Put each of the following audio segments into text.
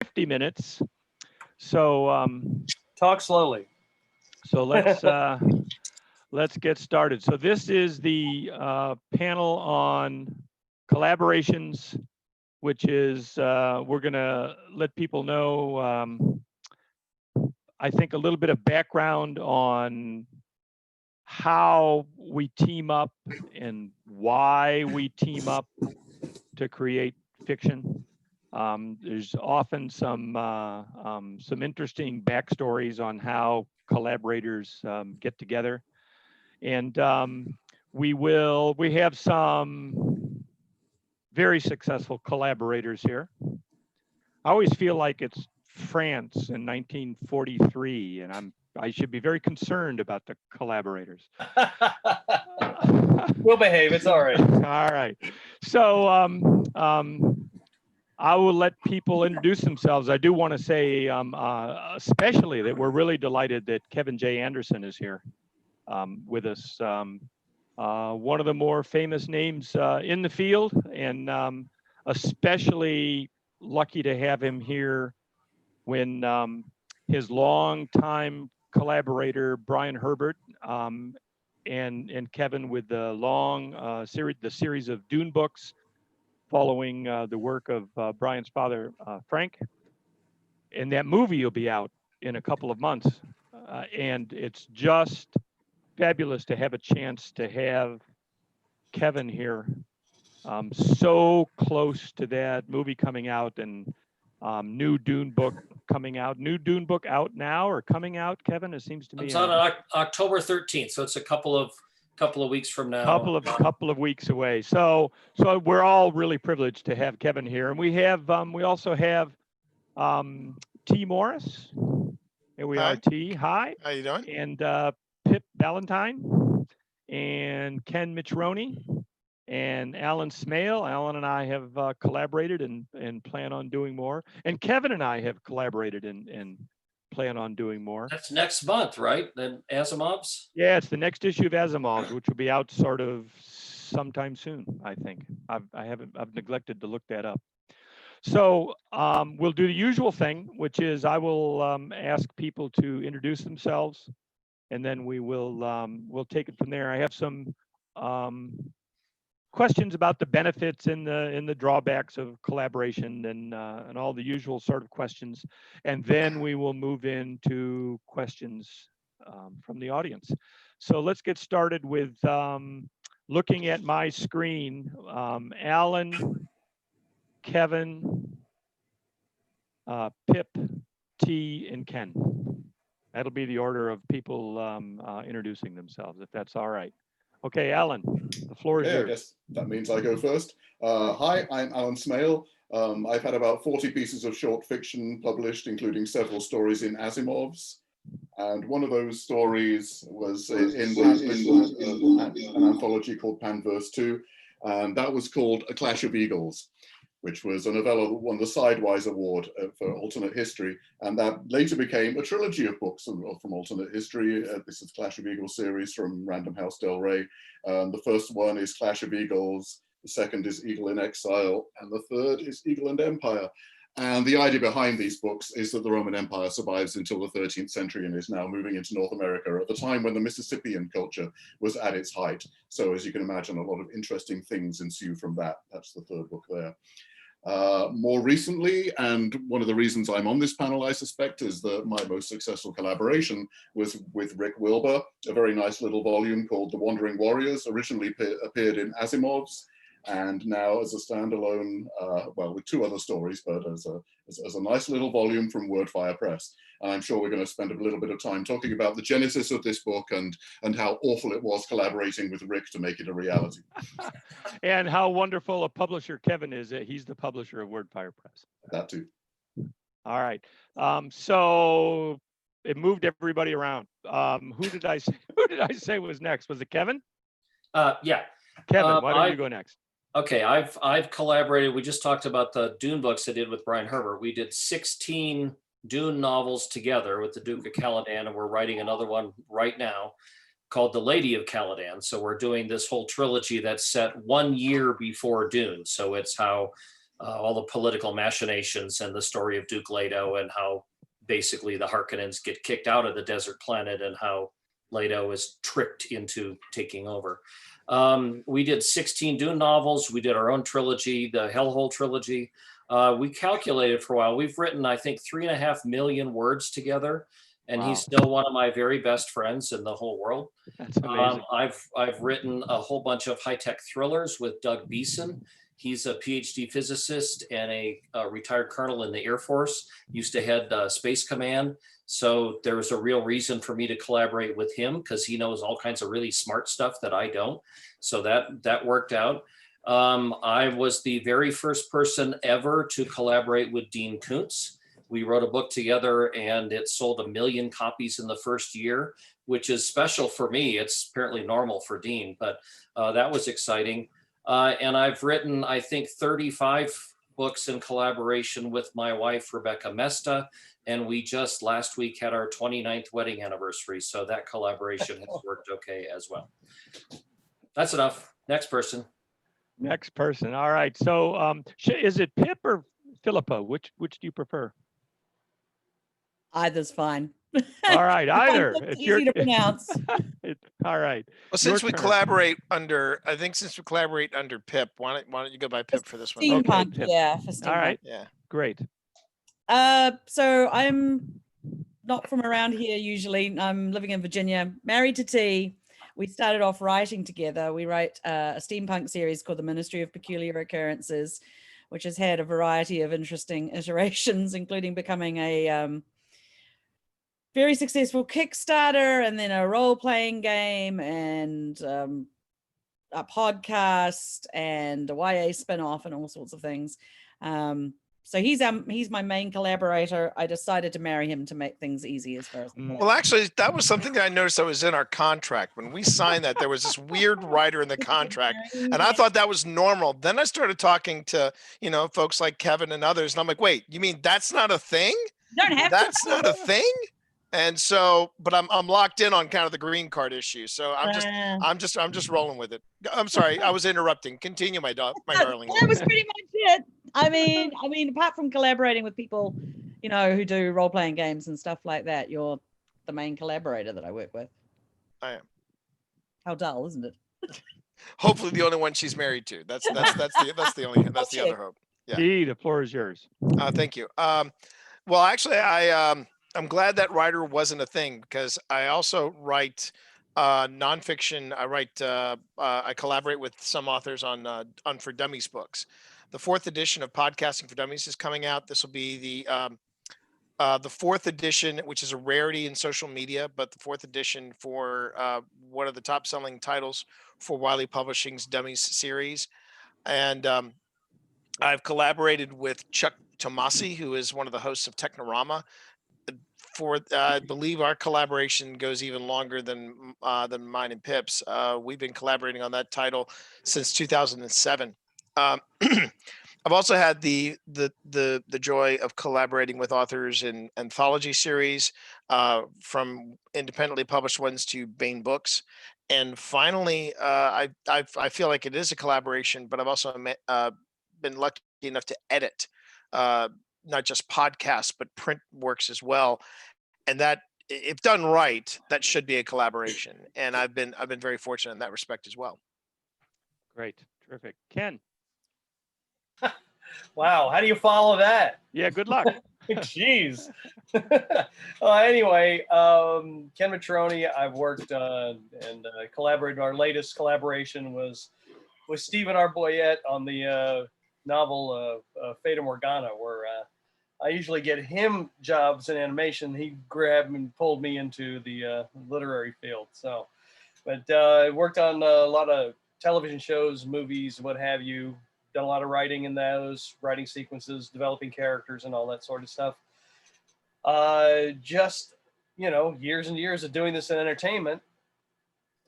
50 minutes. So talk slowly. So let's get started. So this is the panel on collaborations, which is we're going to let people know, I think, a little bit of background on how we team up and why we team up to create fiction. There's often some interesting backstories on how collaborators get together, and we have some very successful collaborators here. I always feel like it's France in 1943, and I should be very concerned about the collaborators. We'll behave. It's all right. All right. So I will let people introduce themselves. I do want to say, especially, that we're really delighted that Kevin J. Anderson is here with us. One of the more famous names in the field, and especially lucky to have him here when his longtime collaborator Brian Herbert and Kevin, with the long series of Dune books, following the work of Brian's father, Frank. And that movie will be out in a couple of months. And it's just fabulous to have a chance to have Kevin here, so close to that movie coming out, and new Dune book coming out. New Dune book out now or coming out, Kevin? It seems to me. It's on October 13th, so it's a couple of weeks from now. Couple of weeks away. So we're all really privileged to have Kevin here, and we also have T. Morris. Here we are, T. Hi. How you doing? And Pip Ballantine and Ken Mitchroney and Alan Smale. Alan and I have collaborated and plan on doing more. And Kevin and I have collaborated and plan on doing more. That's next month, right? Then Asimov's? Yeah, it's the next issue of Asimov's, which will be out sort of sometime soon, I think. I've neglected to look that up. So we'll do the usual thing, which is I will ask people to introduce themselves, and then we'll take it from there. I have some questions about the benefits and the drawbacks of collaboration, and all the usual sort of questions, and then we will move into questions from the audience. So let's get started with looking at my screen. Alan, Kevin, Pip, T, and Ken. That'll be the order of people introducing themselves, if that's all right. Okay, Alan, the floor is yours. I guess that means I go first. Hi, I'm Alan Smale. I've had about 40 pieces of short fiction published, including several stories in Asimov's. And one of those stories was in an anthology called Panverse 2. And that was called A Clash of Eagles, which was a novella that won the Sidewise Award for alternate history. And that later became a trilogy of books from alternate history. This is Clash of Eagles series from Random House Del Rey. The first one is Clash of Eagles. The second is Eagle in Exile. And the third is Eagle and Empire. And the idea behind these books is that the Roman Empire survives until the 13th century and is now moving into North America at the time when the Mississippian culture was at its height. So as you can imagine, a lot of interesting things ensue from that. That's the third book there. More recently, and one of the reasons I'm on this panel, I suspect, is that my most successful collaboration was with Rick Wilber, a very nice little volume called The Wandering Warriors, originally appeared in Asimov's, and now as a standalone, well, with two other stories, but as a nice little volume from Wordfire Press. And I'm sure we're going to spend a little bit of time talking about the genesis of this book and how awful it was collaborating with Rick to make it a reality. And how wonderful a publisher Kevin is. He's the publisher of Wordfire Press. That too. All right. So it moved everybody around. Who did I say was next? Was it Kevin? Yeah. Kevin, why don't you go next? Okay, I've collaborated. We just talked about the Dune books I did with Brian Herbert. We did 16 Dune novels together with the Duke of Caladan, and we're writing another one right now called The Lady of Caladan. So we're doing this whole trilogy that's set 1 year before Dune. So it's how all the political machinations and the story of Duke Leto and how basically the Harkonnens get kicked out of the desert planet and how Leto is tricked into taking over. We did 16 Dune novels. We did our own trilogy, the Hellhole trilogy. We calculated for a while. We've written, I think, 3.5 million words together, and Wow. he's still one of my very best friends in the whole world. That's amazing. I've written a whole bunch of high-tech thrillers with Doug Beeson. He's a PhD physicist and a retired colonel in the Air Force, used to head Space Command. So there was a real reason for me to collaborate with him because he knows all kinds of really smart stuff that I don't. So that worked out. I was the very first person ever to collaborate with Dean Koontz. We wrote a book together and it sold 1 million copies in the first year, which is special for me. It's apparently normal for Dean, but that was exciting. And I've written, I think, 35 books in collaboration with my wife, Rebecca Mesta. And we just last week had our 29th wedding anniversary. So that collaboration has worked okay as well. That's enough. Next person. Next person. All right. So is it Pip or Philippa? Which do you prefer? Either's fine. All right, either. It's easy to pronounce. All right. Well, since Your we turn. collaborate under, I think since we collaborate under Pip, why don't you go by Pip for this one? Okay, Steampunk, Pip. yeah, for steampunk. All right. Yeah. Great. So I'm not from around here usually. I'm living in Virginia, married to T. We started off writing together. We write a steampunk series called The Ministry of Peculiar Occurrences, which has had a variety of interesting iterations, including becoming a very successful Kickstarter and then a role-playing game and a podcast and a YA spin-off and all sorts of things. So he's my main collaborator. I decided to marry him to make things easy as far as Well, actually, that was something that I noticed that was in our contract. When we signed that, there was this weird writer in the contract, and I thought that was normal. Then I started talking to, folks like Kevin and others, and I'm like, wait, you mean that's not a thing? don't have That's to. not a thing? And so, but I'm locked in on kind of the green card issue. So I'm just rolling with it. I'm sorry, I was interrupting. Continue, my darling. That was pretty much it. I mean, apart from collaborating with people, who do role-playing games and stuff like that, you're the main collaborator that I work with. I am. How dull, isn't it? Hopefully, the only one she's married to. That's the other hope. Yeah. Dee, the floor is yours. Thank you. Well, actually, I'm glad that writer wasn't a thing because I also write nonfiction. I collaborate with some authors on For Dummies books. The 4th edition of Podcasting for Dummies is coming out. This will be the 4th edition, which is a rarity in social media, but the 4th edition for one of the top selling titles for Wiley Publishing's Dummies series. And I've collaborated with Chuck Tomasi, who is one of the hosts of Technorama. I believe our collaboration goes even longer than mine and Pip's. We've been collaborating on that title since 2007. I've also had the joy of collaborating with authors in anthology series, from independently published ones to Baen Books. And finally, I feel like it is a collaboration, but I've also been lucky enough to edit not just podcasts, but print works as well. And that, if done right, that should be a collaboration. And I've been very fortunate in that respect as well. Great. Terrific. Ken. Wow, how do you follow that? Yeah, good luck. Jeez. Anyway, Ken Mitchroney, I've worked and collaborated. Our latest collaboration was with Stephen Arboyette on the novel Fata Morgana, where I usually get him jobs in animation. He grabbed and pulled me into the literary field. So, but I worked on a lot of television shows, movies, what have you. Done a lot of writing in those, writing sequences, developing characters and all that sort of stuff. Just, years and years of doing this in entertainment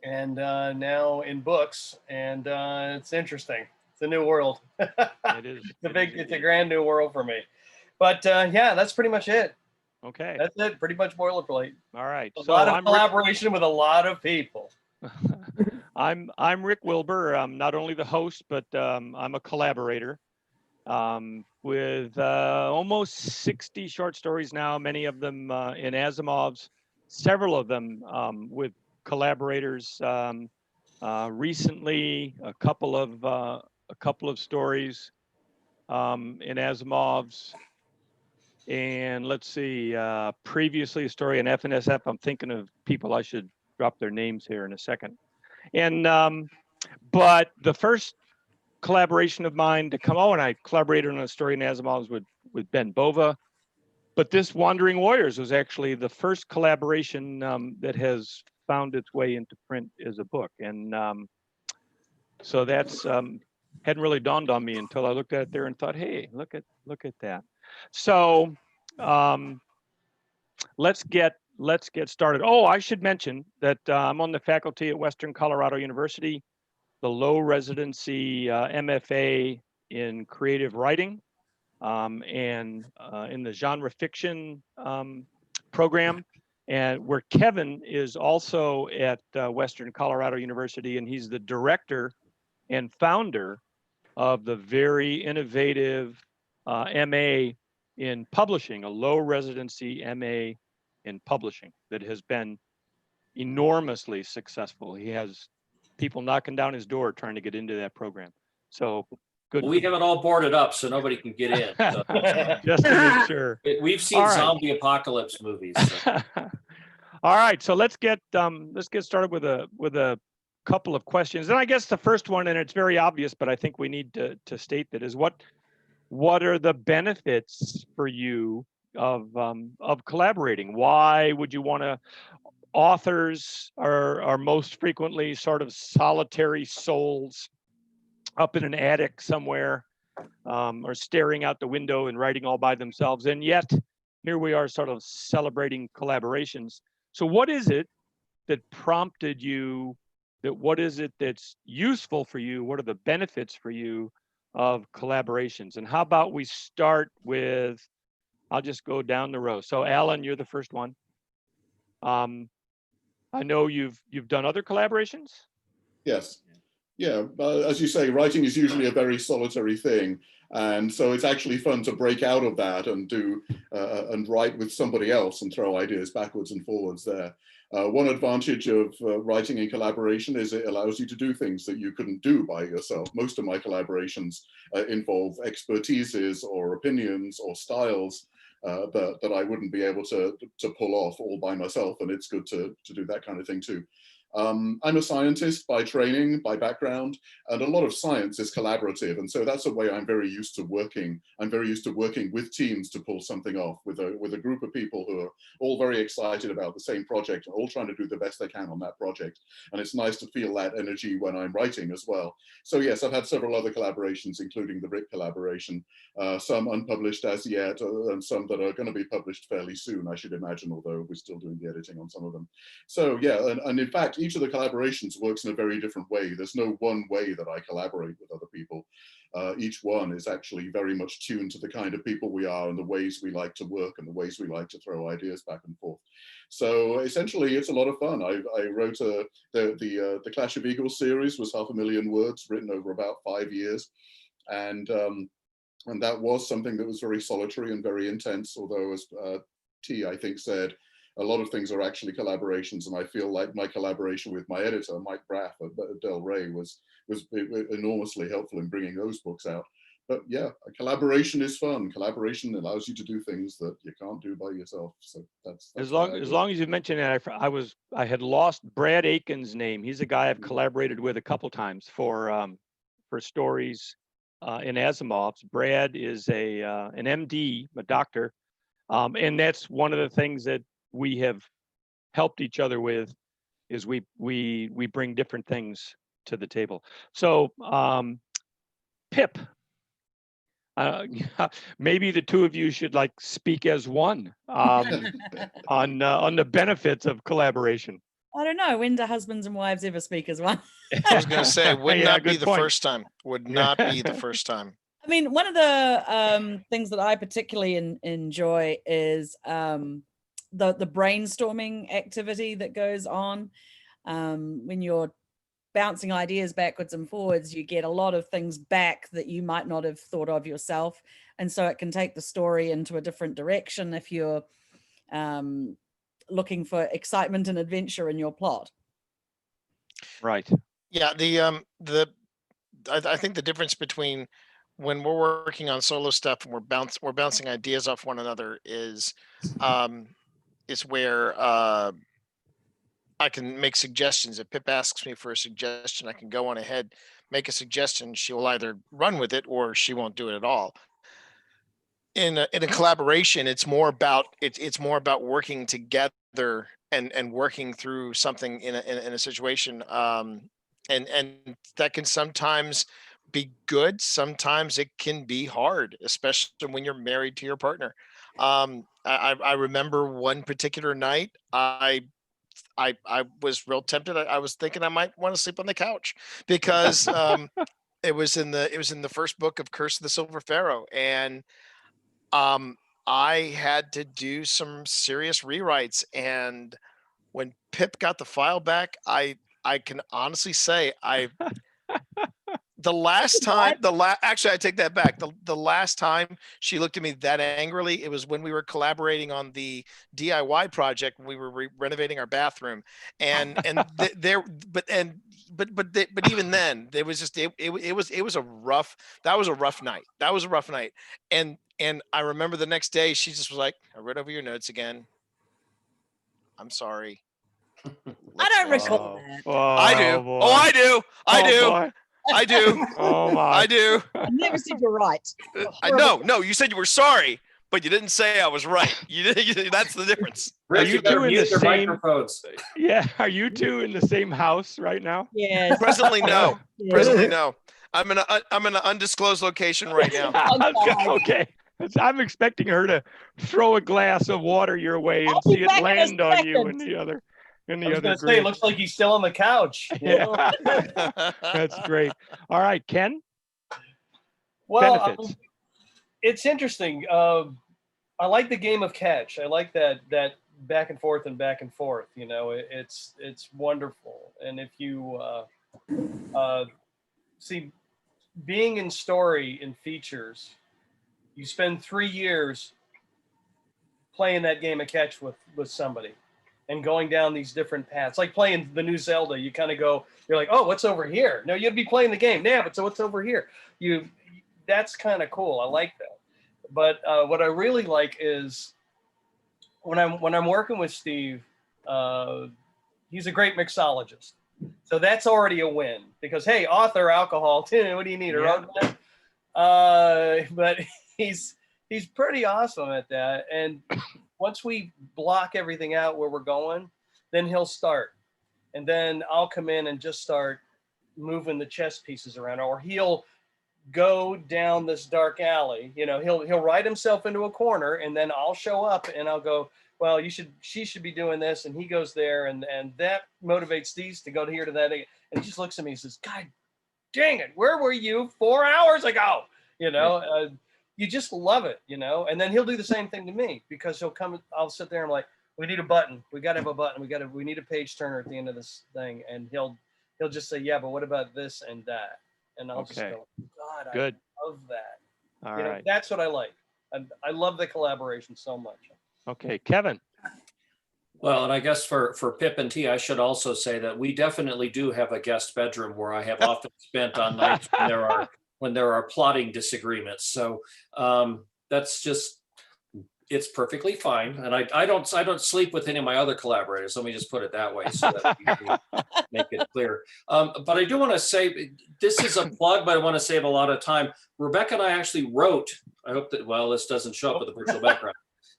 and now in books. And it's interesting. It's a new world. It is. It's a grand new world for me. But yeah, that's pretty much it. Okay. That's it. Pretty much boilerplate. All right. A lot of collaboration with a lot of people. I'm Rick Wilber. I'm not only the host, but I'm a collaborator. with almost 60 short stories now, many of them in Asimov's, several of them with collaborators. Recently, a couple of stories in Asimov's, and let's see, previously a story in FNSF. I'm thinking of people I should drop their names here in a second. And but the first collaboration of mine to come, and I collaborated on a story in Asimov's with Ben Bova, but this Wandering Warriors was actually the first collaboration that has found its way into print as a book. And so that's hadn't really dawned on me until I looked at it there and thought, hey, look at that. So let's get started. Oh, I should mention that I'm on the faculty at Western Colorado University, the low residency MFA in creative writing, and in the genre fiction program, and where Kevin is also at Western Colorado University, and he's the director and founder of the very innovative MA in publishing, a low residency MA in publishing that has been enormously successful. He has people knocking down his door trying to get into that program. So good. Well, we have it all boarded up so nobody can get in. So. Just to make sure. We've seen All right. zombie apocalypse movies. So. All right, so let's get started with a couple of questions. And I guess the first one, and it's very obvious, but I think we need to state that, is what are the benefits for you of collaborating? Why would you want to? Authors are most frequently sort of solitary souls up in an attic somewhere, or staring out the window and writing all by themselves. And yet here we are sort of celebrating collaborations. So what is it that prompted you, what is it that's useful for you? What are the benefits for you of collaborations? And how about we start with, I'll just go down the row. So Alan, you're the first one. I know you've done other collaborations. Yes. Yeah, as you say, writing is usually a very solitary thing. And so it's actually fun to break out of that and do and write with somebody else and throw ideas backwards and forwards there. One advantage of writing in collaboration is it allows you to do things that you couldn't do by yourself. Most of my collaborations involve expertises or opinions or styles that I wouldn't be able to pull off all by myself. And it's good to do that kind of thing too. I'm a scientist by training, by background, and a lot of science is collaborative. And so that's a way I'm very used to working. I'm very used to working with teams to pull something off with a group of people who are all very excited about the same project and all trying to do the best they can on that project. And it's nice to feel that energy when I'm writing as well. So yes, I've had several other collaborations, including the Rick collaboration, some unpublished as yet, and some that are going to be published fairly soon, I should imagine, although we're still doing the editing on some of them. So yeah, and in fact, each of the collaborations works in a very different way. There's no one way that I collaborate with other people. Each one is actually very much tuned to the kind of people we are and the ways we like to work and the ways we like to throw ideas back and forth. So essentially, it's a lot of fun. I wrote the Clash of Eagles series was 500,000 words written over about 5 years. And that was something that was very solitary and very intense, although as T, I think, said, a lot of things are actually collaborations, and I feel like my collaboration with my editor, Mike Braff at Del Rey, was enormously helpful in bringing those books out. But yeah, collaboration is fun. Collaboration allows you to do things that you can't do by yourself. So that's as long as you mentioned it, I had lost Brad Aiken's name. He's a guy I've collaborated with a couple times for stories in Asimov's. Brad is an MD, a doctor, and that's one of the things that we have helped each other with, is we bring different things to the table. So Pip, maybe the two of you should like speak as one on the benefits of collaboration. I don't know. When do husbands and wives ever speak as one? I was going to say, would not be the point. first time. Would not be the first time. I mean, one of the things that I particularly enjoy is the brainstorming activity that goes on when you're bouncing ideas backwards and forwards, you get a lot of things back that you might not have thought of yourself. And so it can take the story into a different direction if you're looking for excitement and adventure in your plot. Right. Yeah, I think the difference between when we're working on solo stuff and we're bouncing ideas off one another is where I can make suggestions. If Pip asks me for a suggestion, I can go on ahead, make a suggestion. She will either run with it or she won't do it at all. In a collaboration, it's more about working together and working through something in a situation. And that can sometimes be good. Sometimes it can be hard, especially when you're married to your partner. I remember one particular night, I was real tempted. I was thinking I might want to sleep on the couch because it was in the first book of Curse of the Silver Pharaoh, and I had to do some serious rewrites. And when Pip got the file back, I can honestly say actually I take that back. The last time she looked at me that angrily, it was when we were collaborating on the DIY project when we were renovating our bathroom. And but even then it was just it was a rough night. That was a rough night. And I remember the next day she just was like, I read over your notes again. I'm sorry. I don't recall that. I do. Boy. Oh, I do. I do. Boy. I do. Oh my. I do. I never said you're right. No, you said you were sorry, but you didn't say I was right. That's the difference. Are you two in the Mute their same? microphones. Yeah. Are you two in the same house right now? Yes. Presently, no. Yes. Presently, no. I'm in an undisclosed location right now. Okay. I'm expecting her to throw a glass of water your way and I'll be see it back in a land on you second. in the other. I was going to say, it looks like he's still on the couch. You know? Yeah. That's great. All right, Ken. Well, Benefits. it's interesting. I like the game of catch. I like that back and forth. You know, it's wonderful. And if you see, being in story and features, you spend 3 years playing that game of catch with somebody and going down these different paths. Like playing the new Zelda, you kind of go, you're like, oh, what's over here? No, you'd be playing the game. Yeah, but so what's over here? That's kind of cool. I like that. But what I really like is when I'm working with Steve, he's a great mixologist. So that's already a win because, hey, author, alcohol, what do you need? A roadmap? But he's pretty awesome at that. And once we block everything out where we're going, then he'll start. And then I'll come in and just start moving the chess pieces around, or he'll go down this dark alley. You know, he'll write himself into a corner, and then I'll show up and I'll go, well, she should be doing this. And he goes there, and that motivates these to go here to that. And he just looks at me and says, God dang it, where were you 4 hours ago? You know, you just love it, you know. And then he'll do the same thing to me because he'll come, I'll sit there and I'm like, we need a button. We got to have a button. We need a page turner at the end of this thing. And he'll just say, yeah, but what about this and that? And I'll just go, God, Good. I love that. All you know, right. that's what I like. I love the collaboration so much. Okay, Kevin. Well, and I guess for Pip and T, I should also say that we definitely do have a guest bedroom where I have often spent on nights when there are plotting disagreements. So that's just, it's perfectly fine. And I don't sleep with any of my other collaborators. Let me just put it that way so that we can make it clear. But I do want to say, this is a plug, but I want to save a lot of time. Rebecca and I actually wrote, I hope that, well, this doesn't show up with the virtual background.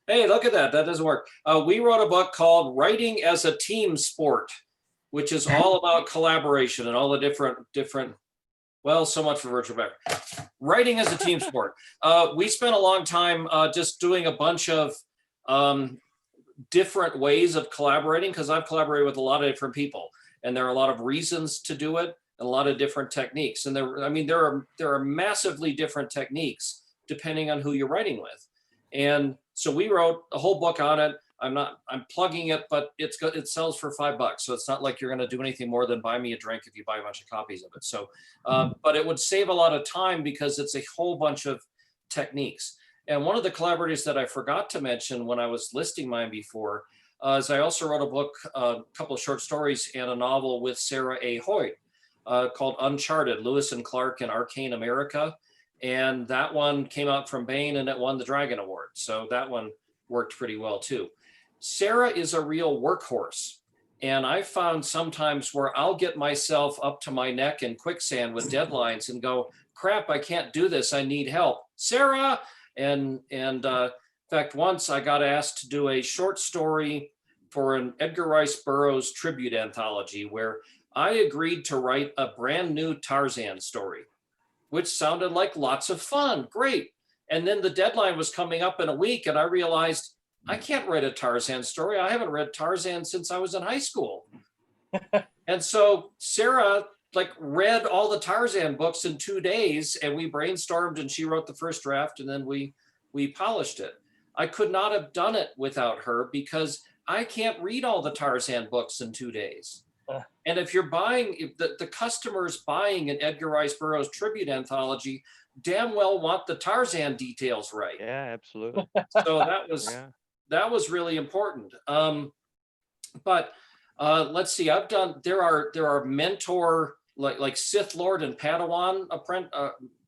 Hey, look at that. That doesn't work. We wrote a book called Writing as a Team Sport, which is all about collaboration and all the different, well, so much for virtual background. Writing as a team sport. We spent a long time just doing a bunch of different ways of collaborating, because I've collaborated with a lot of different people, and there are a lot of reasons to do it, and a lot of different techniques. And there are massively different techniques depending on who you're writing with. And so we wrote a whole book on it. I'm plugging it, but it sells for $5. So it's not like you're going to do anything more than buy me a drink if you buy a bunch of copies of it. So, but it would save a lot of time because it's a whole bunch of techniques. And one of the collaborators that I forgot to mention when I was listing mine before is I also wrote a book, a couple of short stories and a novel with Sarah A. Hoyt called Uncharted, Lewis and Clark in Arcane America. And that one came out from Baen and it won the Dragon Award. So that one worked pretty well too. Sarah is a real workhorse. And I found sometimes where I'll get myself up to my neck in quicksand with deadlines and go, crap, I can't do this. I need help. Sarah. And in fact, once I got asked to do a short story for an Edgar Rice Burroughs tribute anthology where I agreed to write a brand new Tarzan story, which sounded like lots of fun. Great. And then the deadline was coming up in a week and I realized I can't write a Tarzan story. I haven't read Tarzan since I was in high school. And so Sarah read all the Tarzan books in 2 days and we brainstormed and she wrote the first draft and then we polished it. I could not have done it without her because I can't read all the Tarzan books in 2 days. And if you're buying, if the customers buying an Edgar Rice Burroughs tribute anthology damn well want the Tarzan details right. Yeah, absolutely. So that was really important. But let's see, there are mentor, like Sith Lord and Padawan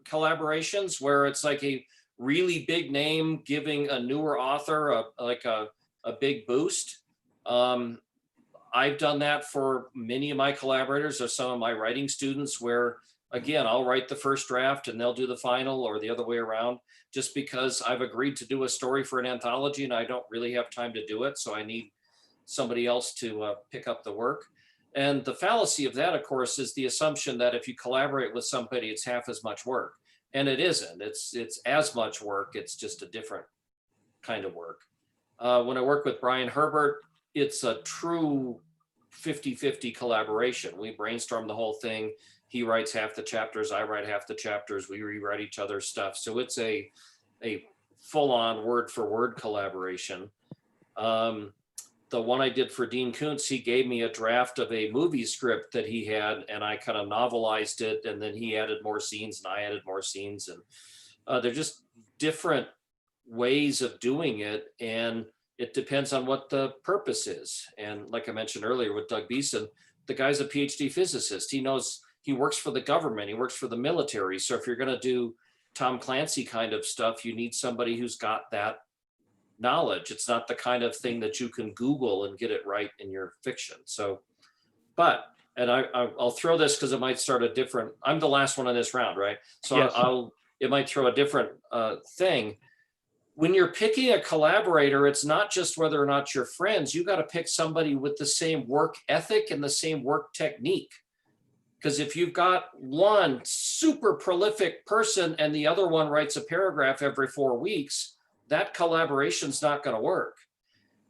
collaborations where it's like a really big name giving a newer author a big boost. I've done that for many of my collaborators or some of my writing students where, again, I'll write the first draft and they'll do the final or the other way around, just because I've agreed to do a story for an anthology and I don't really have time to do it. So I need somebody else to pick up the work. And the fallacy of that, of course, is the assumption that if you collaborate with somebody, it's half as much work. And it isn't. It's as much work. It's just a different kind of work. When I work with Brian Herbert, it's a true 50-50 collaboration. We brainstorm the whole thing. He writes half the chapters, I write half the chapters, we rewrite each other's stuff. So it's a full-on word-for-word collaboration. The one I did for Dean Koontz, he gave me a draft of a movie script that he had, and I kind of novelized it, and then he added more scenes, and I added more scenes. And they're just different ways of doing it, and it depends on what the purpose is. And like I mentioned earlier with Doug Beeson, the guy's a PhD physicist. He knows, he works for the government, he works for the military. So if you're going to do Tom Clancy kind of stuff, you need somebody who's got that knowledge. It's not the kind of thing that you can Google and get it right in your fiction. So, and I'll throw this because it might start a different, I'm the last one in this round, right? So yes. It might throw a different thing. When you're picking a collaborator, it's not just whether or not you're friends. You got to pick somebody with the same work ethic and the same work technique. Because if you've got one super prolific person and the other one writes a paragraph every 4 weeks, that collaboration's not going to work.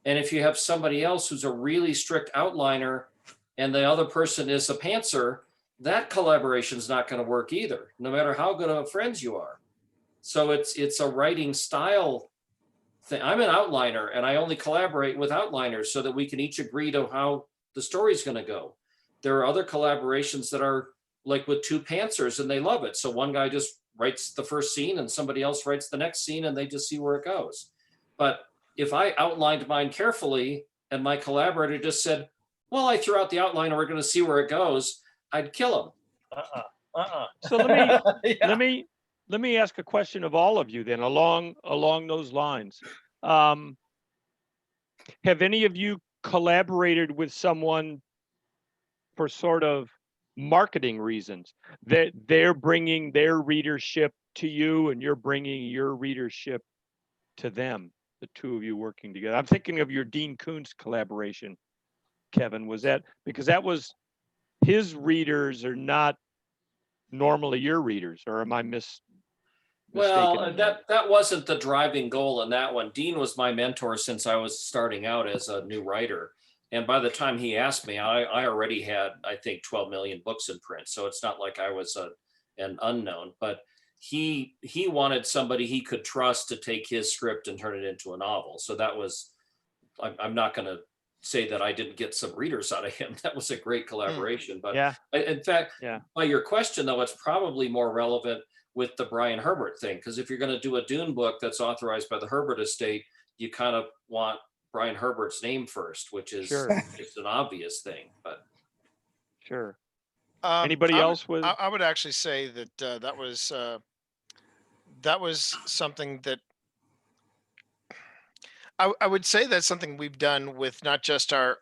And if you have somebody else who's a really strict outliner and the other person is a pantser, that collaboration's not going to work either, no matter how good of friends you are. So it's a writing style thing. I'm an outliner and I only collaborate with outliners so that we can each agree to how the story's going to go. There are other collaborations that are like with two pantsers and they love it. So one guy just writes the first scene and somebody else writes the next scene and they just see where it goes. But if I outlined mine carefully and my collaborator just said, well, I threw out the outline and we're going to see where it goes, I'd kill him. So let me ask a question of all of you then along those lines. Have any of you collaborated with someone for sort of marketing reasons, that they're bringing their readership to you and you're bringing your readership to them, the two of you working together? I'm thinking of your Dean Koontz collaboration, Kevin. Was that because that was his readers are not normally your readers, or am I mistaken? Well, that wasn't the driving goal in that one. Dean was my mentor since I was starting out as a new writer. And by the time he asked me, I already had, I think, 12 million books in print. So it's not like I was an unknown, but he wanted somebody he could trust to take his script and turn it into a novel. So that was I'm not going to say that I didn't get some readers out of him. That was a great collaboration. But Yeah. in fact, Yeah. by your question, though, it's probably more relevant with the Brian Herbert thing, because if you're going to do a Dune book that's authorized by the Herbert estate, you kind of want Brian Herbert's name first, which is Sure. it's an obvious thing. But Sure. Anybody else with? I would actually say that that was something that I would say that's something we've done with not just our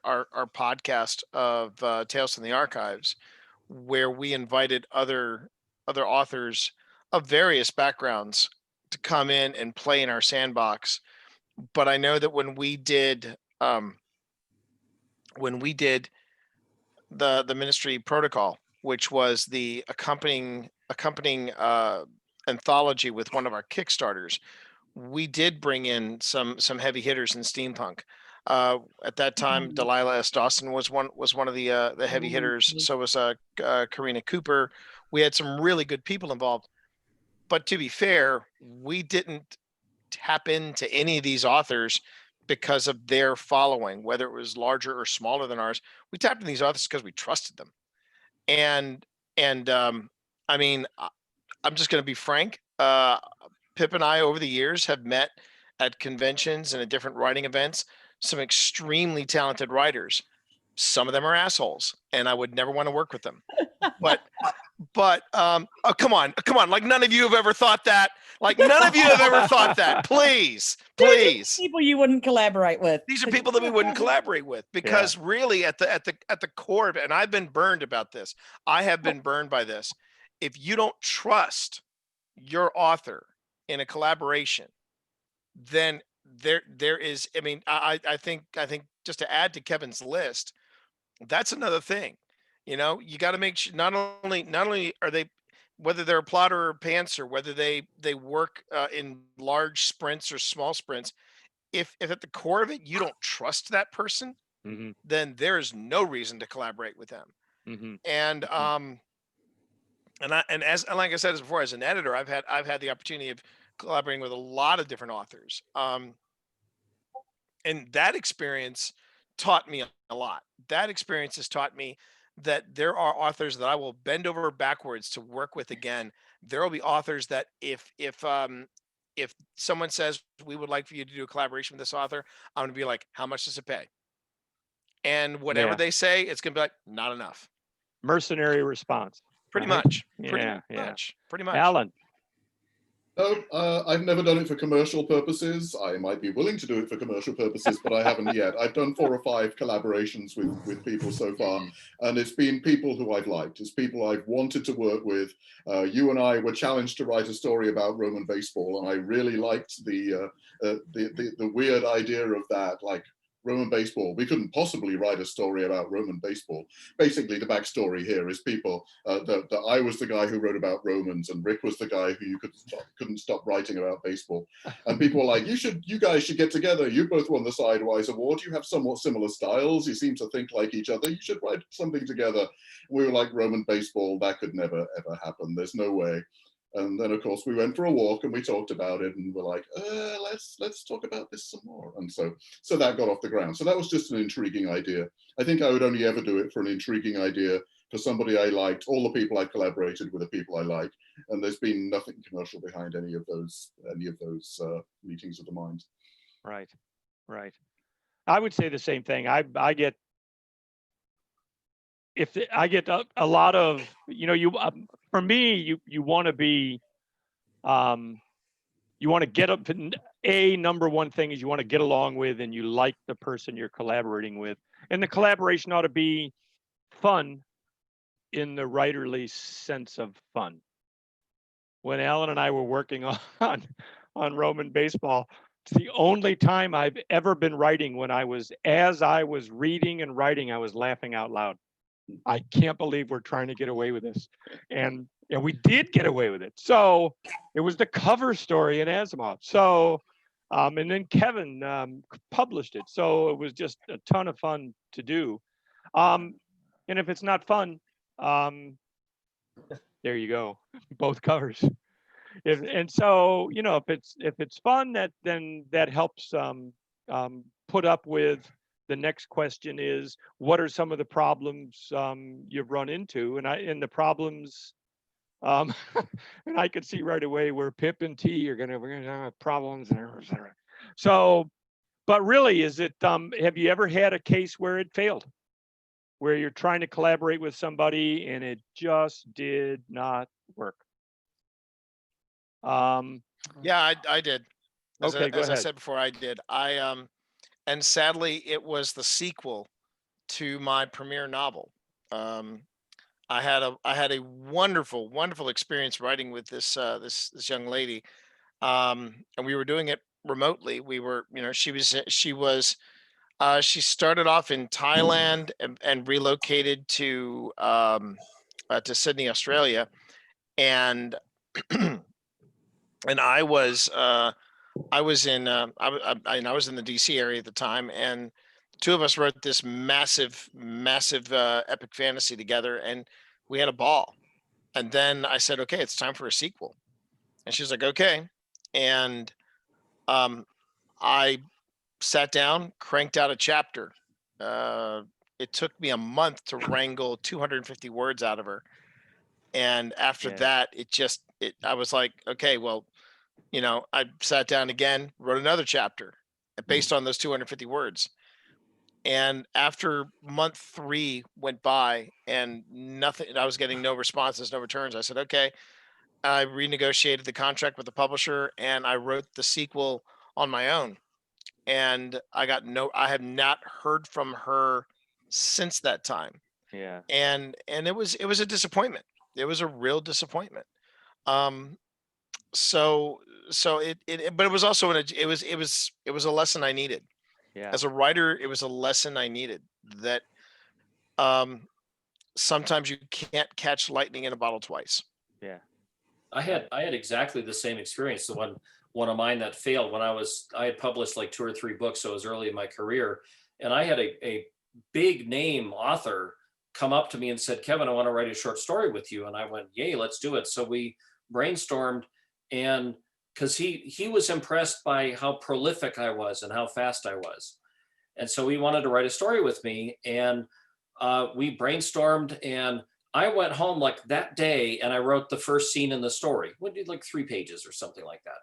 podcast of Tales from the Archives, where we invited other authors of various backgrounds to come in and play in our sandbox. But I know that when we did the Ministry Protocol, which was the accompanying anthology with one of our Kickstarters, we did bring in some heavy hitters in steampunk. At that time, Delilah S. Dawson was one of the heavy hitters. So was Karina Cooper. We had some really good people involved. But to be fair, we didn't tap into any of these authors because of their following, whether it was larger or smaller than ours. We tapped into these authors because we trusted them. And I mean, I'm just going to be frank. Pip and I, over the years, have met at conventions and at different writing events some extremely talented writers. Some of them are assholes, and I would never want to work with them. But oh, come on, like none of you have ever thought that. Like none of you have ever thought that. Please. People you wouldn't collaborate with. These are people that we wouldn't collaborate with, because really at the core of it, and I've been burned about this. I have been burned by this. If you don't trust your author in a collaboration, then there is, I mean, I think just to add to Kevin's list, that's another thing. You know, you got to make sure not only are they, whether they're a plotter or a pantser, whether they work in large sprints or small sprints, if at the core of it you don't trust that person, then there is no reason to collaborate with them. And like I said before, as an editor, I've had the opportunity of collaborating with a lot of different authors, and that experience taught me a lot. That experience has taught me that there are authors that I will bend over backwards to work with again. There will be authors that if someone says we would like for you to do a collaboration with this author, I'm going to be like, how much does it pay? And whatever they say, it's going to be like, not enough. Mercenary response. Pretty right? much. Yeah. Pretty much. Alan. No, I've never done it for commercial purposes. I might be willing to do it for commercial purposes, but I haven't yet. I've done 4 or 5 collaborations with people so far, and it's been people who I've liked. It's people I've wanted to work with. You and I were challenged to write a story about Roman baseball, and I really liked the weird idea of that, like Roman baseball. We couldn't possibly write a story about Roman baseball. Basically, the backstory here is people that I was the guy who wrote about Romans, and Rick was the guy who you couldn't stop writing about baseball. And people were like, you guys should get together. You both won the Sidewise Award. You have somewhat similar styles. You seem to think like each other. You should write something together. We were like, Roman baseball, that could never ever happen. There's no way. And then, of course, we went for a walk and we talked about it, and we're like, let's talk about this some more. And so that got off the ground. So that was just an intriguing idea. I think I would only ever do it for an intriguing idea, for somebody I liked. All the people I've collaborated with are people I like, and there's been nothing commercial behind any of those meetings of the minds. Right. I would say the same thing. I get a lot of, for me, you want to be, you want to get up. Number one thing is you want to get along with, and you like the person you're collaborating with, and the collaboration ought to be fun in the writerly sense of fun. When Alan and I were working on Roman baseball, it's the only time I've ever been writing as I was reading and writing, I was laughing out loud. I can't believe we're trying to get away with this. And we did get away with it. So it was the cover story in Asimov. So, and then Kevin published it. So it was just a ton of fun to do. And if it's not fun, there you go, both covers. If it's fun, then that helps put up with. The next question is, what are some of the problems you've run into? And the problems, and I could see right away where Pip and T we're gonna have problems. So, but really, is it? Have you ever had a case where it failed, where you're trying to collaborate with somebody and it just did not work? Yeah, I did. Okay, go as I ahead. said before, I did. And sadly, it was the sequel to my premiere novel. I had a wonderful experience writing with this young lady, and we were doing it remotely. We were, she started off in Thailand and relocated to Sydney, Australia, and and I was in I was in the DC area at the time, and the two of us wrote this massive epic fantasy together, and we had a ball. And then I said, okay, it's time for a sequel, and she's like, okay. And I sat down, cranked out a chapter. It took me a month to wrangle 250 words out of her, and after Yeah. that, I was like, okay, well, I sat down again, wrote another chapter based on those 250 words. And after month 3 went by and nothing, I was getting no responses, no returns. I said, okay. I renegotiated the contract with the publisher and I wrote the sequel on my own. And I have not heard from her since that time. Yeah. And it was a disappointment. It was a real disappointment. So but it was also it was a lesson I needed. Yeah. As a writer, it was a lesson I needed, that sometimes you can't catch lightning in a bottle twice. Yeah. I had exactly the same experience. The one of mine that failed when I had published like 2 or 3 books, so it was early in my career, and I had a big name author come up to me and said, Kevin, I want to write a short story with you. And I went, yay, let's do it. So we brainstormed, and because he was impressed by how prolific I was and how fast I was. And so he wanted to write a story with me, and we brainstormed, and I went home like that day and I wrote the first scene in the story. We did like 3 pages or something like that.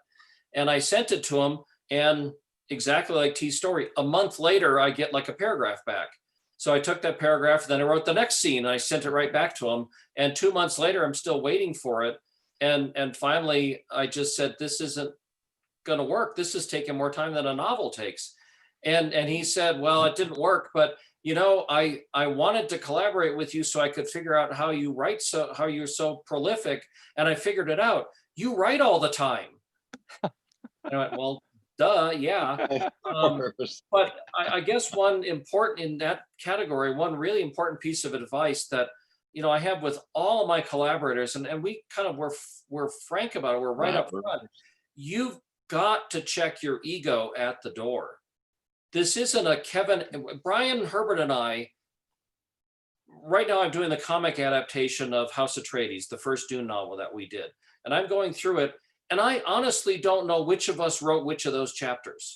And I sent it to him, and exactly like T's story, a month later, I get like a paragraph back. So I took that paragraph, and then I wrote the next scene and I sent it right back to him. And 2 months later, I'm still waiting for it. And finally, I just said, this isn't going to work. This is taking more time than a novel takes. And he said, well, it didn't work, but I wanted to collaborate with you so I could figure out how you write, how you're so prolific. And I figured it out. You write all the time. And I went, well, duh, yeah. But I guess one important in that category, one really important piece of advice that, I have with all of my collaborators, and we kind of we're frank about it. We're right up front. You've got to check your ego at the door. This isn't a Brian Herbert and I, right now I'm doing the comic adaptation of House Atreides, the first Dune novel that we did. And I'm going through it, and I honestly don't know which of us wrote which of those chapters.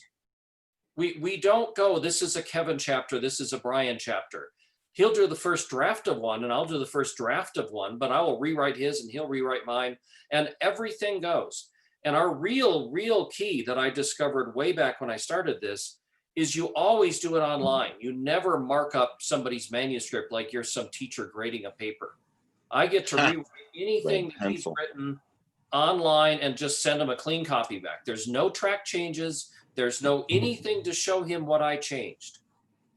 We don't go, this is a Kevin chapter, this is a Brian chapter. He'll do the first draft of one, and I'll do the first draft of one, but I will rewrite his and he'll rewrite mine, and everything goes. And our real key that I discovered way back when I started this is you always do it online. You never mark up somebody's manuscript like you're some teacher grading a paper. I get to rewrite anything that he's written online and just send him a clean copy back. There's no track changes. There's no anything to show him what I changed.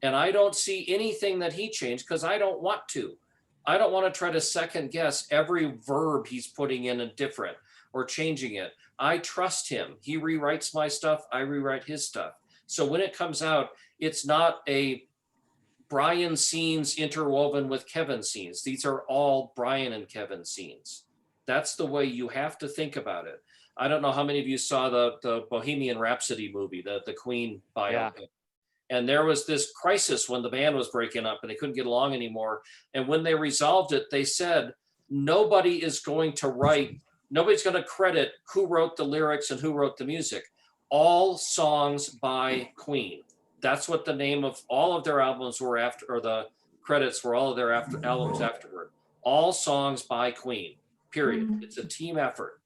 And I don't see anything that he changed because I don't want to. I don't want to try to second guess every verb he's putting in a different or changing it. I trust him. He rewrites my stuff. I rewrite his stuff. So when it comes out, it's not a Brian scenes interwoven with Kevin scenes. These are all Brian and Kevin scenes. That's the way you have to think about it. I don't know how many of you saw the Bohemian Rhapsody movie, the Queen biopic. Yeah. And there was this crisis when the band was breaking up and they couldn't get along anymore. And when they resolved it, they said, nobody's going to credit who wrote the lyrics and who wrote the music. All songs by Queen. that's what the name of all of their albums were after, or the credits were all of their albums afterward. All songs by Queen, period. It's a team effort.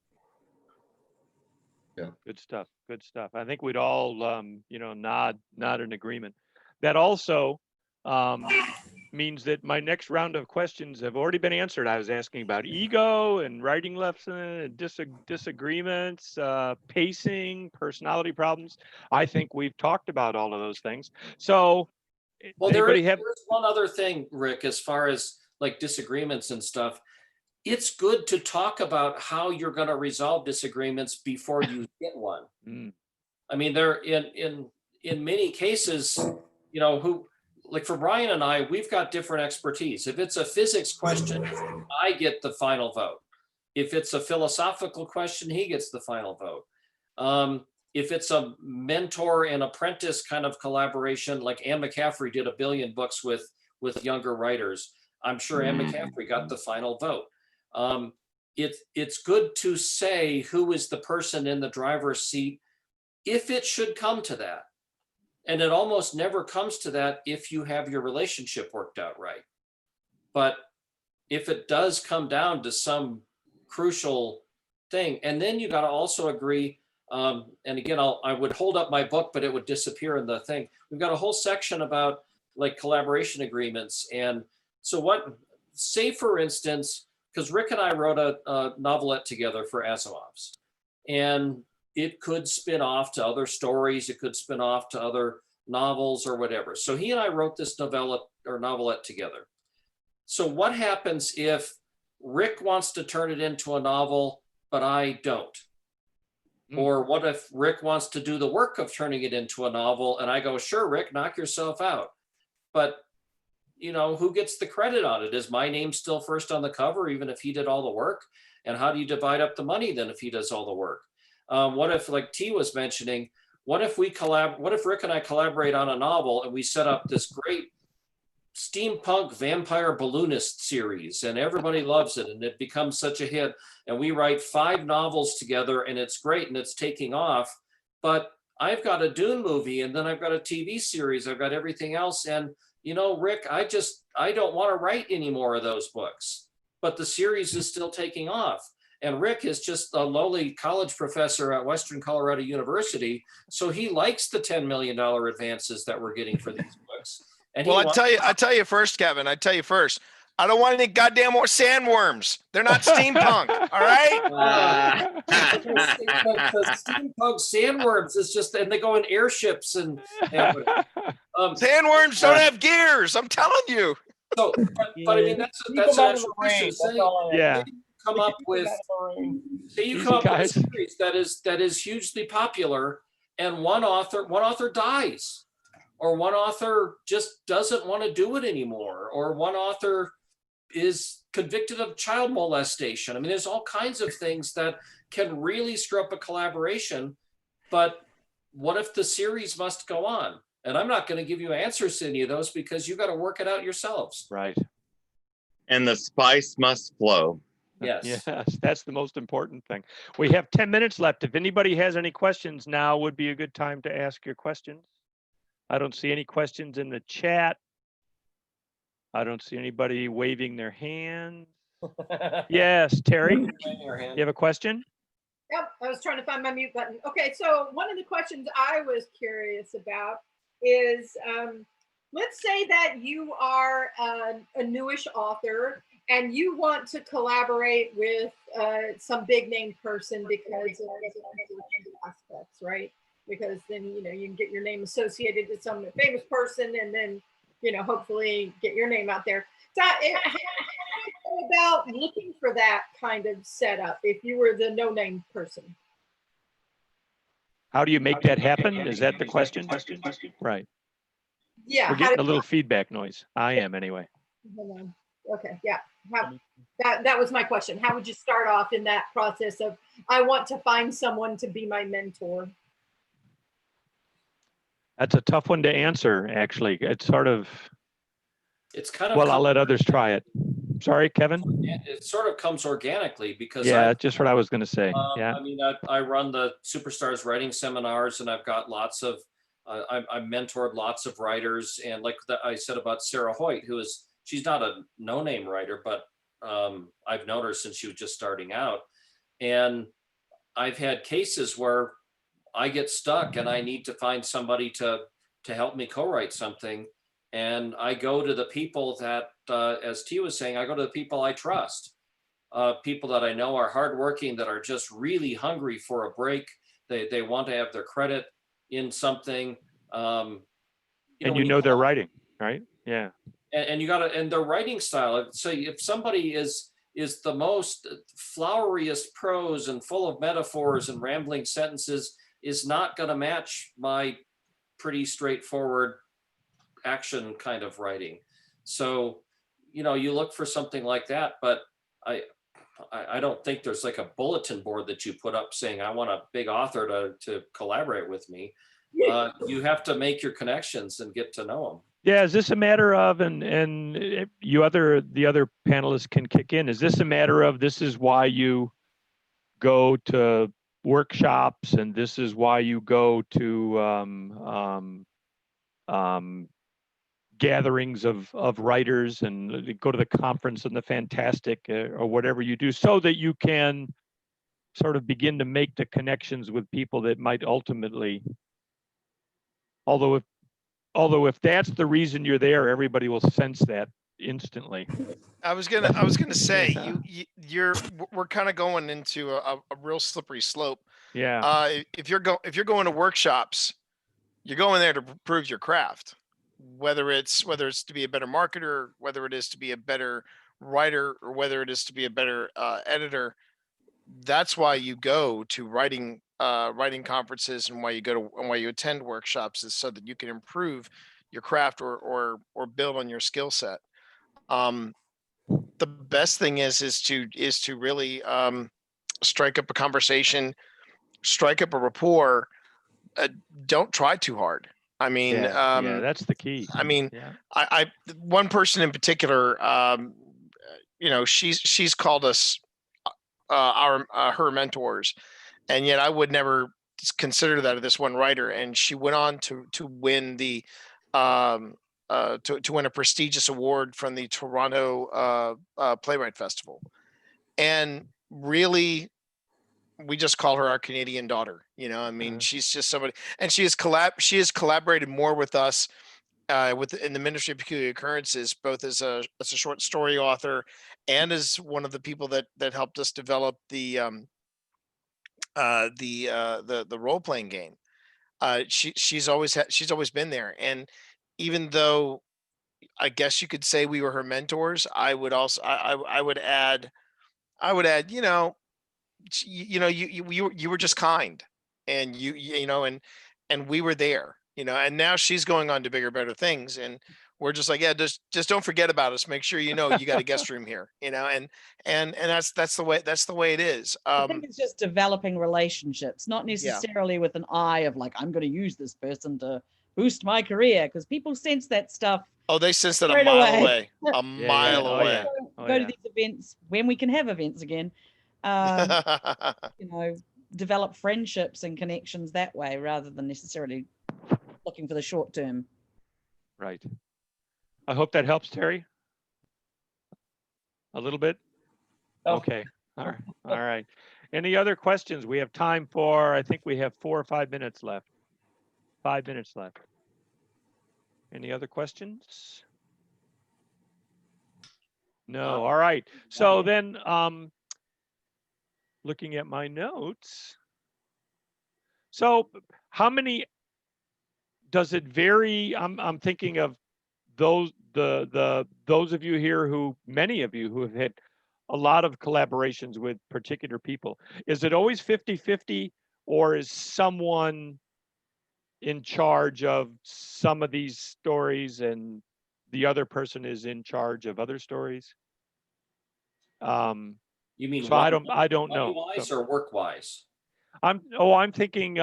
Yeah. Good stuff. Good stuff. I think we'd all, nod in agreement. That also means that my next round of questions have already been answered. I was asking about ego and writing lesson, disagreements, pacing, personality problems. I think we've talked about all of those things. So, Well, anybody there's one other thing, Rick, as far as like disagreements and stuff. It's good to talk about how you're going to resolve disagreements before you get one. I mean, there in many cases, who, like for Brian and I, we've got different expertise. If it's a physics question, I get the final vote. If it's a philosophical question, he gets the final vote. If it's a mentor and apprentice kind of collaboration, like Anne McCaffrey did 1 billion books with younger writers, I'm sure Anne McCaffrey got the final vote. It's good to say who is the person in the driver's seat if it should come to that. And it almost never comes to that if you have your relationship worked out right. But if it does come down to some crucial thing, and then you got to also agree, and again, I would hold up my book, but it would disappear in the thing. We've got a whole section about like collaboration agreements. And so say for instance, because Rick and I wrote a novelette together for Asimov's, and it could spin off to other stories. It could spin off to other novels or whatever. So he and I wrote this novelette together. So what happens if Rick wants to turn it into a novel, but I don't? Or what if Rick wants to do the work of turning it into a novel and I go, sure, Rick, knock yourself out. But who gets the credit on it? Is my name still first on the cover, even if he did all the work? And how do you divide up the money then if he does all the work? What if, like T was mentioning, what if Rick and I collaborate on a novel and we set up this great steampunk vampire balloonist series and everybody loves it and it becomes such a hit and we write 5 novels together and it's great and it's taking off, but I've got a Dune movie and then I've got a TV series, I've got everything else, and Rick, I don't want to write any more of those books, but the series is still taking off. And Rick is just a lowly college professor at Western Colorado University, so he likes the $10 million advances that we're getting for these books. And well, I tell you first, Kevin. I don't want any goddamn more sandworms. They're not steampunk. All right. Steampunk sandworms is just, and they go in airships and sandworms don't have gears. I'm telling you. So, but I mean, that's an actual question. Yeah. Come up with a series that is hugely popular, and one author dies, or one author just doesn't want to do it anymore, or one author is convicted of child molestation. I mean, there's all kinds of things that can really screw up a collaboration. But what if the series must go on? And I'm not going to give you answers to any of those because you got to work it out yourselves. Right. And the spice must flow. Yes. Yes, that's the most important thing. We have 10 minutes left. If anybody has any questions, now would be a good time to ask your questions. I don't see any questions in the chat. I don't see anybody waving their hand. Yes, Terry, you have a question? Yep, I was trying to find my mute button. Okay, so one of the questions I was curious about is, let's say that you are a newish author and you want to collaborate with some big name person because of aspects, right? Because then, you can get your name associated with some famous person and then, hopefully get your name out there. So how about looking for that kind of setup if you were the no-name person? How do you make that happen? Is that the question? Right. Yeah. We're getting a little feedback noise. I am anyway. Hold on. Okay, yeah. That was my question. How would you start off in that process of, I want to find someone to be my mentor? That's a tough one to answer, actually. It's kind of, well, I'll let others try it. Sorry, Kevin? It sort of comes organically because just what I was going to say. I mean, I run the Superstars writing seminars and I've got lots of I mentored lots of writers, and like I said about Sarah Hoyt, she's not a no-name writer, but I've known her since she was just starting out. And I've had cases where I get stuck and I need to find somebody to help me co-write something. And I go to the people that, as T was saying, I go to the people I trust, people that I know are hardworking, that are just really hungry for a break. They want to have their credit in something. And you know their writing, right? Yeah. And you got to, and their writing style. So if somebody is the most floweriest prose and full of metaphors and rambling sentences, is not going to match my pretty straightforward action kind of writing. So, you look for something like that, but I don't think there's like a bulletin board that you put up saying, I want a big author to collaborate with me. You have to make your connections and get to know them. Yeah, is this a matter of, and the other panelists can kick in, is this a matter of, this is why you go to workshops, and this is why you go to gatherings of writers, and go to the conference and the Fantastic, or whatever you do, so that you can sort of begin to make the connections with people that might ultimately, although if that's the reason you're there, everybody will sense that instantly. I was gonna say, Yeah. we're kind of going into a real slippery slope. Yeah. If you're going to workshops, you're going there to prove your craft, whether it's to be a better marketer, whether it is to be a better writer, or whether it is to be a better editor. That's why you go to writing conferences, and why you attend workshops, is so that you can improve your craft, or build on your skill set. The best thing is to really strike up a conversation, strike up a rapport. Don't try too hard. I mean, yeah, that's the key. I mean, Yeah. I one person in particular, she's called us her mentors, and yet I would never consider that of this one writer. And she went on to win the to win a prestigious award from the Toronto Playwright Festival. And really, we just call her our Canadian daughter. I mean, she's just somebody, and she has collaborated more with us in the Ministry of Peculiar Occurrences, both as a short story author, and as one of the people that helped us develop the role playing game. She's always been there. And even though I guess you could say we were her mentors, I would also I would add, you were just kind, and and we were there, and now she's going on to bigger, better things, and we're just like, yeah, just don't forget about us. Make sure you got a guest room here, and that's the way it is. I think it's just developing relationships, not Yeah. necessarily with an eye of like, I'm going to use this person to boost my career, because people sense that stuff. Oh, they sense that a Straight mile away. away, a mile Oh, away. yeah. Go to these events when we can have events again. Develop friendships and connections that way, rather than necessarily looking for the short term. Right. I hope that helps, Terry. A little bit. Oh. Okay. All right. Any other questions? We have time for, I think we have 4 or 5 minutes left. 5 minutes left. Any other questions? No. All right. So then, looking at my notes. So how many, does it vary? I'm thinking of those of you here many of you who have had a lot of collaborations with particular people. Is it always 50-50, or is someone in charge of some of these stories and the other person is in charge of other stories? You mean So I don't know. Money-wise or work-wise? I'm thinking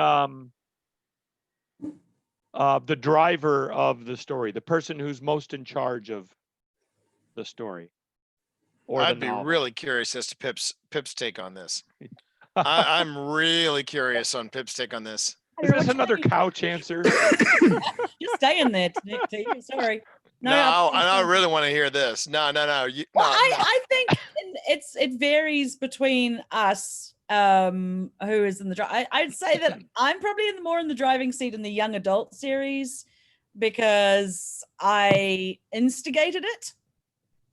the driver of the story, the person who's most in charge of the story. Or I'd be really curious as to Pip's take on this. I'm really curious on Pip's take on this. Is this another couch answer? You're staying there, Nick T. Sorry. No, I don't really want to hear this. No. Well, No. I think it varies between us, who is in the drive. I'd say that I'm probably more in the driving seat in the young adult series because I instigated it,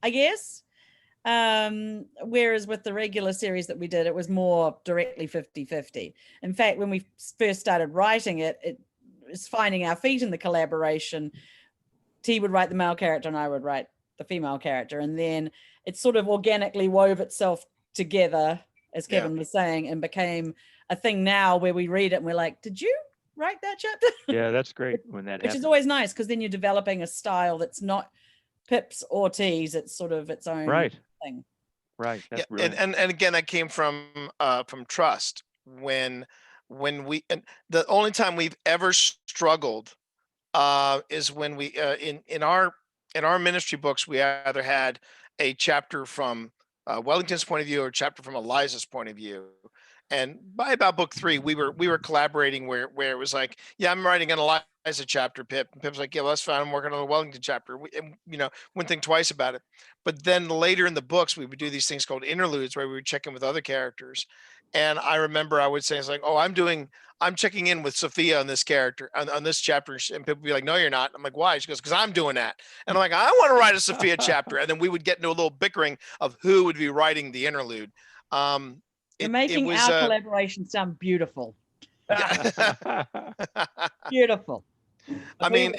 I guess. Whereas with the regular series that we did, it was more directly 50-50. In fact, when we first started writing it, it was finding our feet in the collaboration. T would write the male character and I would write the female character. And then it sort of organically wove itself together, as Kevin was saying, and became a thing now where we read it and we're like, did you write that chapter? Yeah, that's great when that Which happens. is always nice because then you're developing a style that's not Pip's or T's. It's sort of its own thing. Right. That's Yeah, brilliant. and again, that came from trust. When we, and the only time we've ever struggled is when we in our ministry books, we either had a chapter from Wellington's point of view or a chapter from Eliza's point of view. And by about book 3, we were collaborating where it was like, yeah, I'm writing an Eliza chapter, Pip. And Pip's like, yeah, well, that's fine. I'm working on the Wellington chapter. And, wouldn't think twice about it. But then later in the books, we would do these things called interludes where we would check in with other characters. And I remember I would say, it's like, oh, I'm checking in with Sophia on this character, on this chapter. And people would be like, no, you're not. I'm like, why? She goes, because I'm doing that. And I'm like, I want to write a Sophia chapter. And then we would get into a little bickering of who would be writing the interlude. You're making our collaboration sound beautiful. Beautiful. I mean,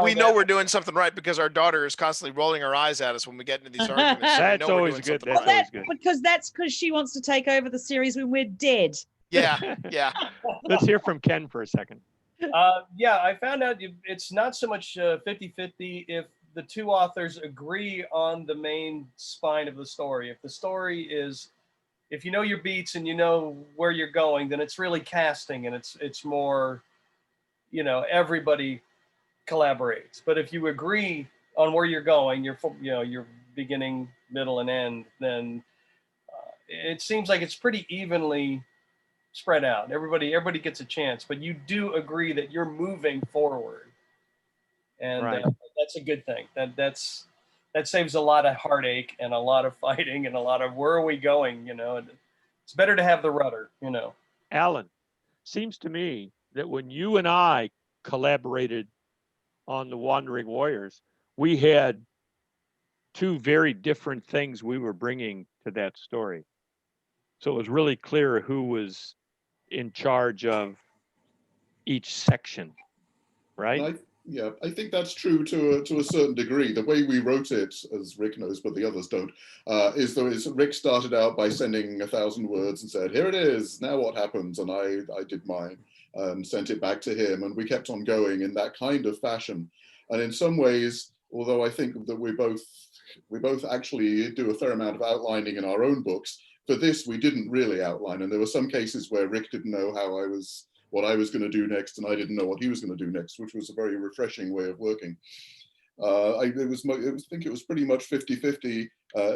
we know we're doing something right because our daughter is constantly rolling her eyes at us when we get into these arguments. So That's always good. That's always good. Because she wants to take over the series when we're dead. Yeah. Let's hear from Ken for a second. Yeah, I found out it's not so much 50-50 if the two authors agree on the main spine of the story. If the story is, if you know your beats and you know where you're going, then it's really casting and it's more, everybody collaborates. But if you agree on where you're going, your beginning, middle, and end, then it seems like it's pretty evenly spread out. Everybody gets a chance, but you do agree that you're moving forward, and that's a good thing. That saves a lot of heartache and a lot of fighting and a lot of where are we going? It's better to have the rudder. Alan, seems to me that when you and I collaborated on the Wandering Warriors, we had two very different things we were bringing to that story. So it was really clear who was in charge of each section, right? I think that's true to a certain degree. The way we wrote it, as Rick knows, but the others don't, is Rick started out by sending 1,000 words and said, here it is, now what happens? And I did mine and sent it back to him, and we kept on going in that kind of fashion. And in some ways, although I think that we both actually do a fair amount of outlining in our own books, for this we didn't really outline, and there were some cases where Rick didn't know what I was going to do next, and I didn't know what he was going to do next, which was a very refreshing way of working. I think it was pretty much 50-50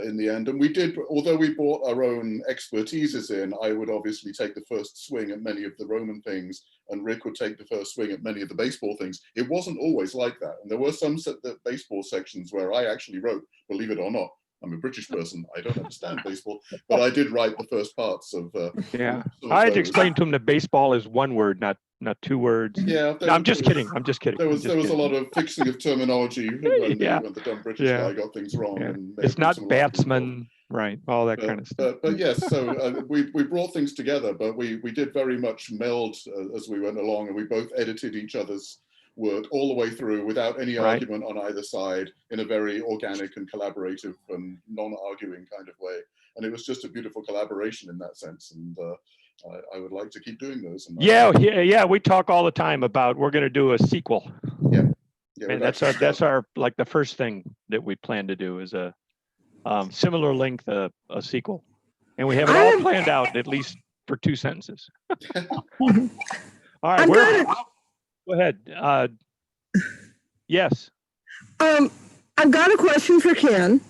in the end. And we did, although we brought our own expertises in, I would obviously take the first swing at many of the Roman things, and Rick would take the first swing at many of the baseball things. It wasn't always like that. And there were some baseball sections where I actually wrote, believe it or not, I'm a British person, I don't understand baseball, but I did write the first parts of I had to explain to him that baseball is one word, not 2 words. Yeah, no, I'm just kidding. There was a lot of fixing of terminology when the dumb British guy got things wrong. Yeah. And it's not batsman, right? All that kind of stuff. But yes, so we brought things together, but we did very much meld as we went along, and we both edited each other's work all the way through without any argument on either side, in a very organic and collaborative and non-arguing kind of way. And it was just a beautiful collaboration in that sense. And I would like to keep doing those. And we talk all the time about we're going to do a sequel. Yeah, and that's our like the first thing that we plan to do is a similar length a sequel, and we have it all planned out at least for 2 sentences. All right, go ahead. Yes. I've got a question for Ken.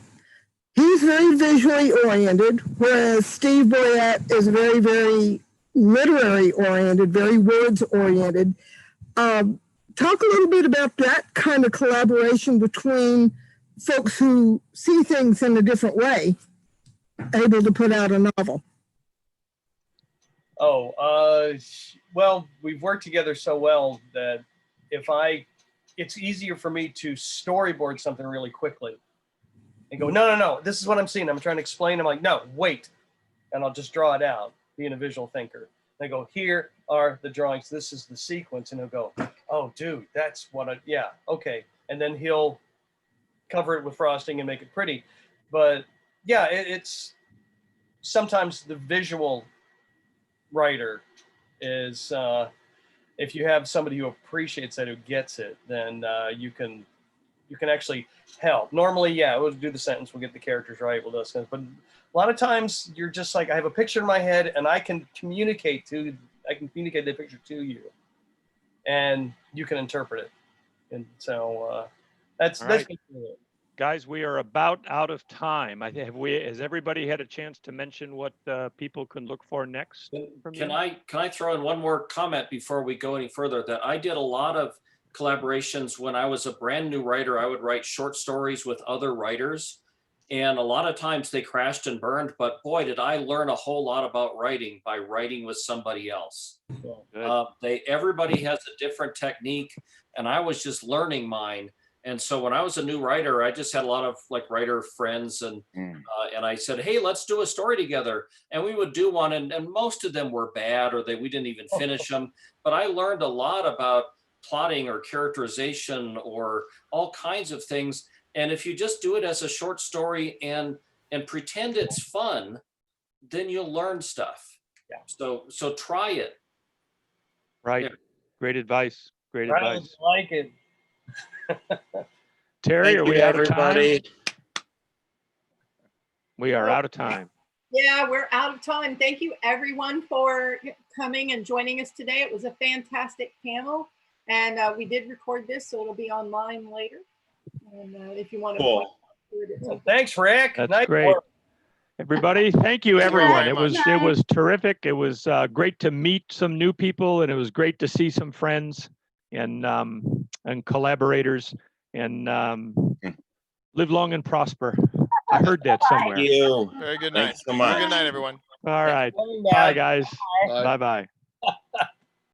He's very visually oriented, whereas Steve Boyette is very, very literary oriented, very words oriented. Talk a little bit about that kind of collaboration between folks who see things in a different way, able to put out a novel. Well, we've worked together so well that it's easier for me to storyboard something really quickly and go, no, this is what I'm seeing. I'm trying to explain. I'm like, no, wait. And I'll just draw it out, being a visual thinker. They go, here are the drawings. This is the sequence. And he'll go, oh, dude, that's what yeah, okay. And then he'll cover it with frosting and make it pretty. But yeah, it's sometimes the visual writer is, if you have somebody who appreciates that, who gets it, then you can actually help. Normally, yeah, we'll do the sentence, we'll get the characters right, we'll do those things. But a lot of times you're just like, I have a picture in my head and I can communicate the picture to you and you can interpret it. And so that's right. basically it. Guys, we are about out of time. Has everybody had a chance to mention what people can look for next? Can I throw in one more comment before we go any further? That I did a lot of collaborations when I was a brand new writer. I would write short stories with other writers, and a lot of times they crashed and burned. But boy, did I learn a whole lot about writing by writing with somebody else. Everybody has a different technique, and I was just learning mine. And so when I was a new writer, I just had a lot of like writer friends, and I said, hey, let's do a story together. And we would do one, and most of them were bad, or we didn't even finish them. But I learned a lot about plotting or characterization or all kinds of things. And if you just do it as a short story and pretend it's fun, then you'll learn stuff. Yeah. So try it. Right. Yeah. Great advice. Great advice. Like it. Terry, Thank are we you, out everybody. of time? We are out of time. Yeah, we're out of time. Thank you everyone for coming and joining us today. It was a fantastic panel, and we did record this, so it'll be online later. And if you want to, Cool. Well, thanks, Rick. That's nice great. work. Everybody, thank you, everyone. very It was terrific. It was great to meet some new people, and it was great to see some friends and collaborators, and live long and prosper. I heard that somewhere. Thank you. Very good night. Thanks so much. Good night, everyone. All right. Bye, guys. Bye-bye.